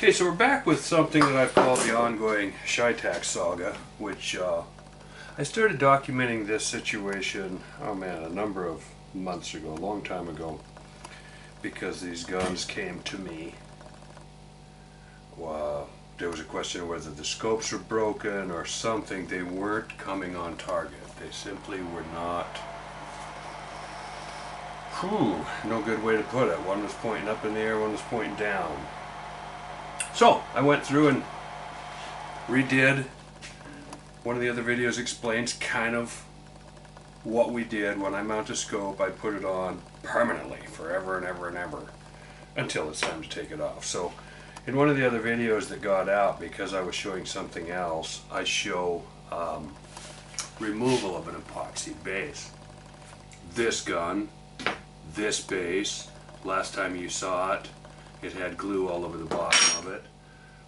Okay, so we're back with something that I've called the ongoing Shytax saga, which I started documenting this situation, oh man, a number of months ago, a long time ago, because these guns came to me. There was a question of whether the scopes were broken or something. They weren't coming on target. They simply were not. No good way to put it. One was pointing up in the air, one was pointing down. So I went through and redid. One of the other videos explains kind of what we did. When I mount a scope, I put it on permanently, forever and ever and ever, until it's time to take it off. So in one of the other videos that got out, because I was showing something else, I show removal of an epoxy base. This gun, this base, last time you saw it, it had glue all over the bottom of it.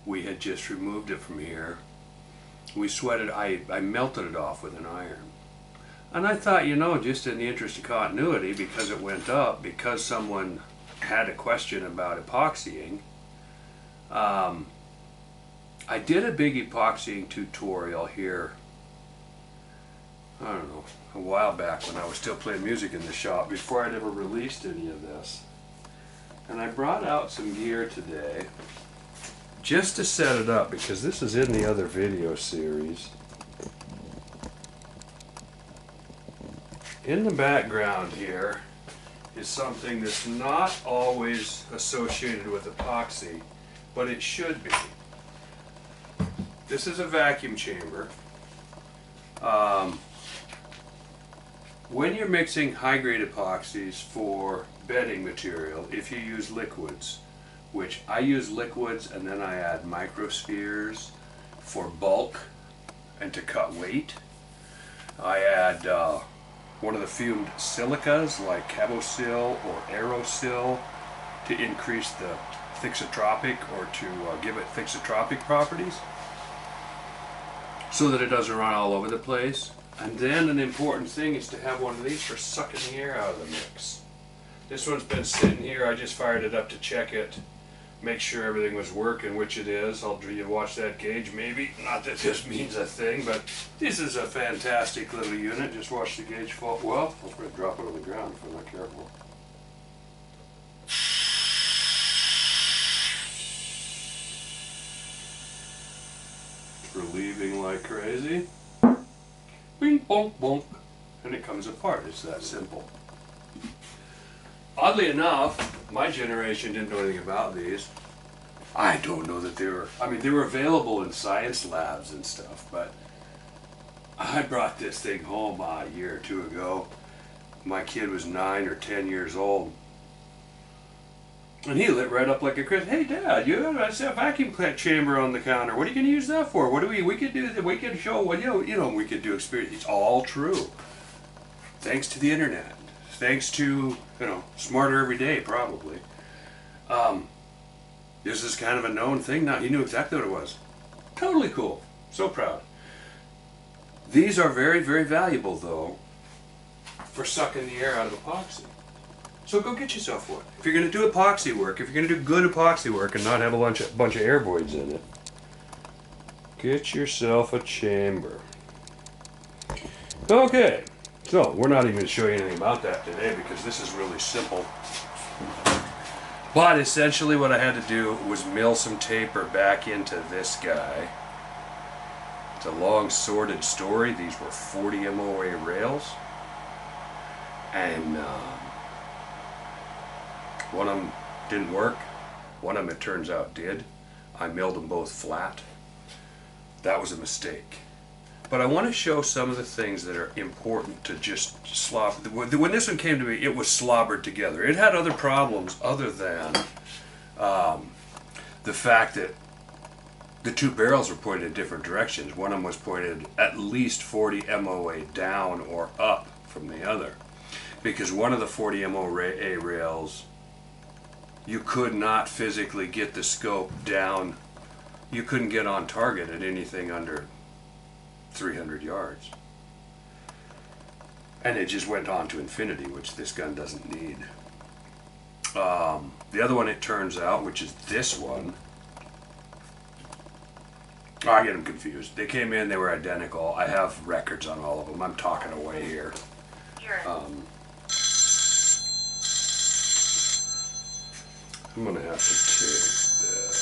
We had just removed it from here. We sweated, I melted it off with an iron. And I thought, you know, just in the interest of continuity, because it went up, because someone had a question about epoxying, I did a big epoxying tutorial here, I don't know, a while back when I was still playing music in the shop, before I'd ever released any of this. And I brought out some gear today just to set it up, because this is in the other video series. In the background here is something that's not always associated with epoxy, but it should be. This is a vacuum chamber. When you're mixing high-grade epoxies for bedding material, if you use liquids, which I use liquids and then I add microspheres for bulk and to cut weight. I add one of the fumed silicas like Cabosil or Aerosil to increase the thixotropic, or to give it thixotropic properties so that it doesn't run all over the place. And then an important thing is to have one of these for sucking the air out of the mix. This one's been sitting here. I just fired it up to check it, make sure everything was working, which it is. I'll watch that gauge maybe. Not that this means a thing, but this is a fantastic little unit. Just watch the gauge fall. Well, I was going to drop it on the ground if I'm not careful. It's relieving like crazy. Bing, bonk, bonk. And it comes apart. It's that simple. Oddly enough, my generation didn't know anything about these. I don't know that they were, I mean, they were available in science labs and stuff, but I brought this thing home a year or two ago. My kid was 9 or 10 years old. And he lit right up like a Christmas. Hey Dad, you have a vacuum chamber on the counter. What are you going to use that for? What do we could do, we could show, what, you know, we could do experience. It's all true. Thanks to the internet. Thanks to, you know, smarter every day, probably. This is kind of a known thing now. He knew exactly what it was. Totally cool. So proud. These are very, very valuable, though, for sucking the air out of epoxy. So go get yourself one. If you're going to do epoxy work, if you're going to do good epoxy work and not have a bunch of air voids in it, get yourself a chamber. Okay. So, we're not even going to show you anything about that today because this is really simple. But essentially what I had to do was mill some taper back into this guy. It's a long sordid story. These were 40 MOA rails. And one of them didn't work. One of them, it turns out, did. I milled them both flat. That was a mistake. But I want to show some of the things that are important to just slobber. When this one came to me, it was slobbered together. It had other problems other than the fact that the two barrels were pointed in different directions. One of them was pointed at least 40 MOA down or up from the other. Because one of the 40 MOA rails, you could not physically get the scope down. You couldn't get on target at anything under 300 yards. And it just went on to infinity, which this gun doesn't need. The other one, it turns out, which is this one, Oh, I get them confused. They came in, they were identical. I have records on all of them. I'm talking away here. I'm gonna have to take this.